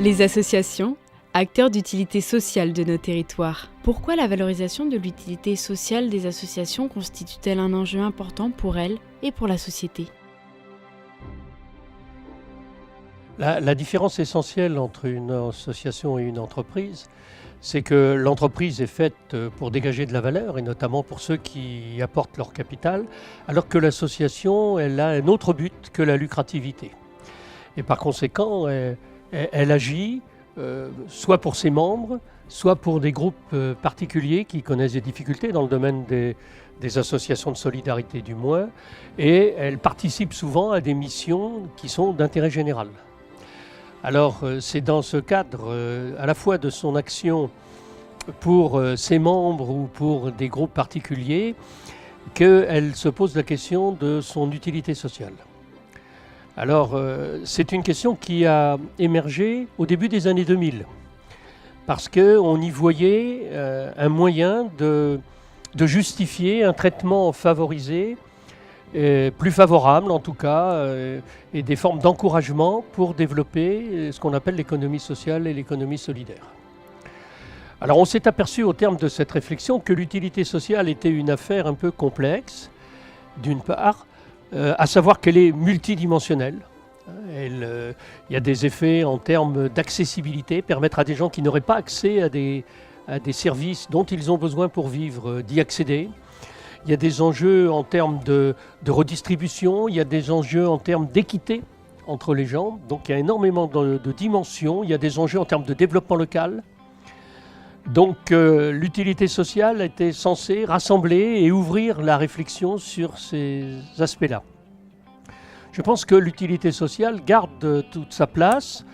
Les associations, acteurs d'utilité sociale de nos territoires. Pourquoi la valorisation de l'utilité sociale des associations constitue-t-elle un enjeu important pour elles et pour la société ? La différence essentielle entre une association et une entreprise, c'est que l'entreprise est faite pour dégager de la valeur, et notamment pour ceux qui y apportent leur capital, alors que l'association, elle a un autre but que la lucrativité. Et par conséquent, elle agit soit pour ses membres, soit pour des groupes particuliers qui connaissent des difficultés dans le domaine des associations de solidarité du moins, et elle participe souvent à des missions qui sont d'intérêt général. Alors c'est dans ce cadre à la fois de son action pour ses membres ou pour des groupes particuliers qu'elle se pose la question de son utilité sociale. Alors c'est une question qui a émergé au début des années 2000 parce qu'on y voyait un moyen de justifier un traitement favorisé, plus favorable en tout cas, et des formes d'encouragement pour développer ce qu'on appelle l'économie sociale et l'économie solidaire. Alors on s'est aperçu au terme de cette réflexion que l'utilité sociale était une affaire un peu complexe, d'une part, à savoir qu'elle est multidimensionnelle. Il y a des effets en termes d'accessibilité, permettre à des gens qui n'auraient pas accès à des services dont ils ont besoin pour vivre d'y accéder. Il y a des enjeux en termes de redistribution, il y a des enjeux en termes d'équité entre les gens. Donc il y a énormément de dimensions. Il y a des enjeux en termes de développement local. Donc l'utilité sociale était censée rassembler et ouvrir la réflexion sur ces aspects-là. Je pense que l'utilité sociale garde toute sa place,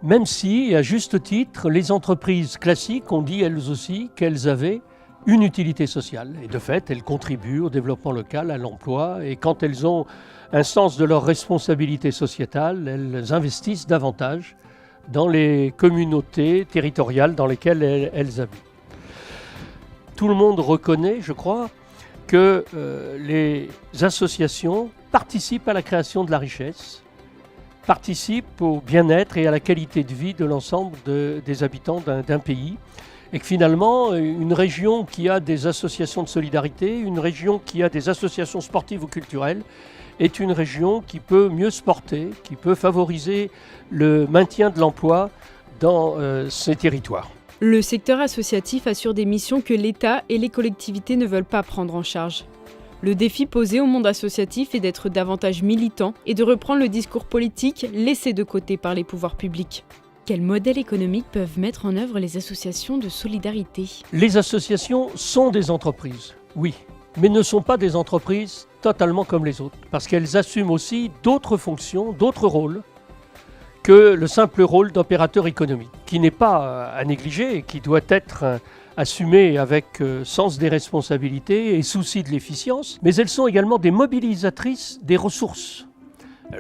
même si, à juste titre, les entreprises classiques ont dit elles aussi qu'elles avaient une utilité sociale. Et de fait, elles contribuent au développement local, à l'emploi. Et quand elles ont un sens de leur responsabilité sociétale, elles investissent davantage dans les communautés territoriales dans lesquelles elles habitent. Tout le monde reconnaît, je crois, que les associations participent à la création de la richesse, participent au bien-être et à la qualité de vie de l'ensemble des habitants d'un pays. Et que finalement, une région qui a des associations de solidarité, une région qui a des associations sportives ou culturelles, est une région qui peut mieux se porter, qui peut favoriser le maintien de l'emploi dans ces territoires. Le secteur associatif assure des missions que l'État et les collectivités ne veulent pas prendre en charge. Le défi posé au monde associatif est d'être davantage militant et de reprendre le discours politique laissé de côté par les pouvoirs publics. Quels modèles économiques peuvent mettre en œuvre les associations de solidarité ? Les associations sont des entreprises, oui, mais ne sont pas des entreprises totalement comme les autres, parce qu'elles assument aussi d'autres fonctions, d'autres rôles que le simple rôle d'opérateur économique, qui n'est pas à négliger et qui doit être assumé avec sens des responsabilités et souci de l'efficience, mais elles sont également des mobilisatrices des ressources.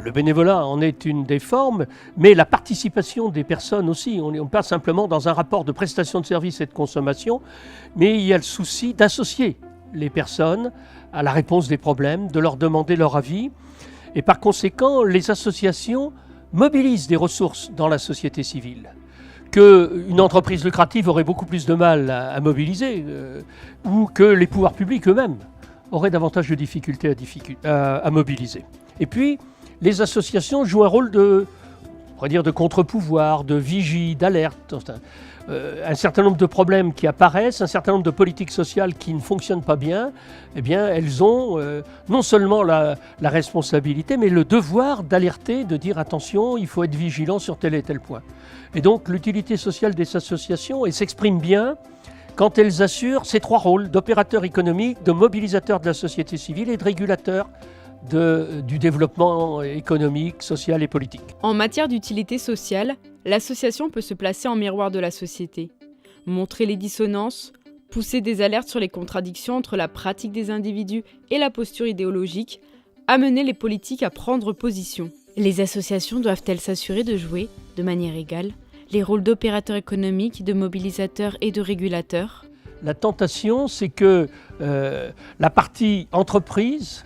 Le bénévolat en est une des formes, mais la participation des personnes aussi. On n'est pas simplement dans un rapport de prestation de services et de consommation, mais il y a le souci d'associer les personnes à la réponse des problèmes, de leur demander leur avis. Et par conséquent, les associations mobilisent des ressources dans la société civile qu'une entreprise lucrative aurait beaucoup plus de mal à mobiliser, ou que les pouvoirs publics eux-mêmes auraient davantage de difficultés à mobiliser. Et puis, les associations jouent un rôle de contre-pouvoir, de vigie, d'alerte. Un certain nombre de problèmes qui apparaissent, un certain nombre de politiques sociales qui ne fonctionnent pas bien, eh bien, elles ont non seulement la responsabilité, mais le devoir d'alerter, de dire attention, il faut être vigilant sur tel et tel point. Et donc, l'utilité sociale des associations, elle s'exprime bien quand elles assurent ces trois rôles d'opérateur économique, de mobilisateur de la société civile et de régulateur du développement économique, social et politique. En matière d'utilité sociale, l'association peut se placer en miroir de la société, montrer les dissonances, pousser des alertes sur les contradictions entre la pratique des individus et la posture idéologique, amener les politiques à prendre position. Les associations doivent-elles s'assurer de jouer, de manière égale, les rôles d'opérateurs économiques, de mobilisateurs et de régulateurs ? La tentation, c'est que la partie entreprise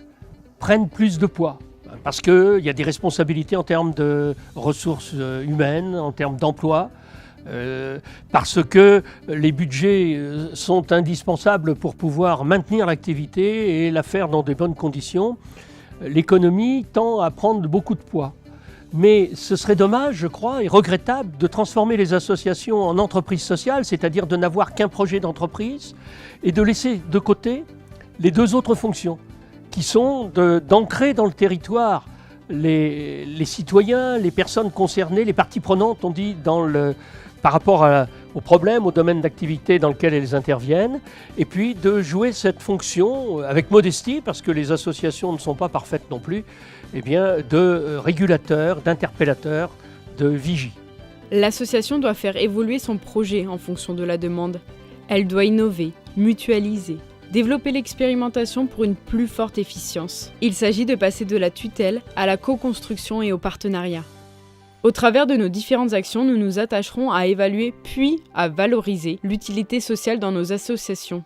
prenne plus de poids. parce qu'il y a des responsabilités en termes de ressources humaines, en termes d'emploi, parce que les budgets sont indispensables pour pouvoir maintenir l'activité et la faire dans de bonnes conditions. L'économie tend à prendre beaucoup de poids. Mais ce serait dommage, je crois, et regrettable de transformer les associations en entreprises sociales, c'est-à-dire de n'avoir qu'un projet d'entreprise et de laisser de côté les deux autres fonctions, qui sont d'ancrer dans le territoire les citoyens, les personnes concernées, les parties prenantes, on dit, par rapport aux problèmes, aux domaines d'activité dans lesquels elles interviennent, et puis de jouer cette fonction avec modestie, parce que les associations ne sont pas parfaites non plus, eh bien, de régulateur, d'interpellateur, de vigie. L'association doit faire évoluer son projet en fonction de la demande. Elle doit innover, mutualiser, développer l'expérimentation pour une plus forte efficience. Il s'agit de passer de la tutelle à la co-construction et au partenariat. Au travers de nos différentes actions, nous nous attacherons à évaluer puis à valoriser l'utilité sociale dans nos associations.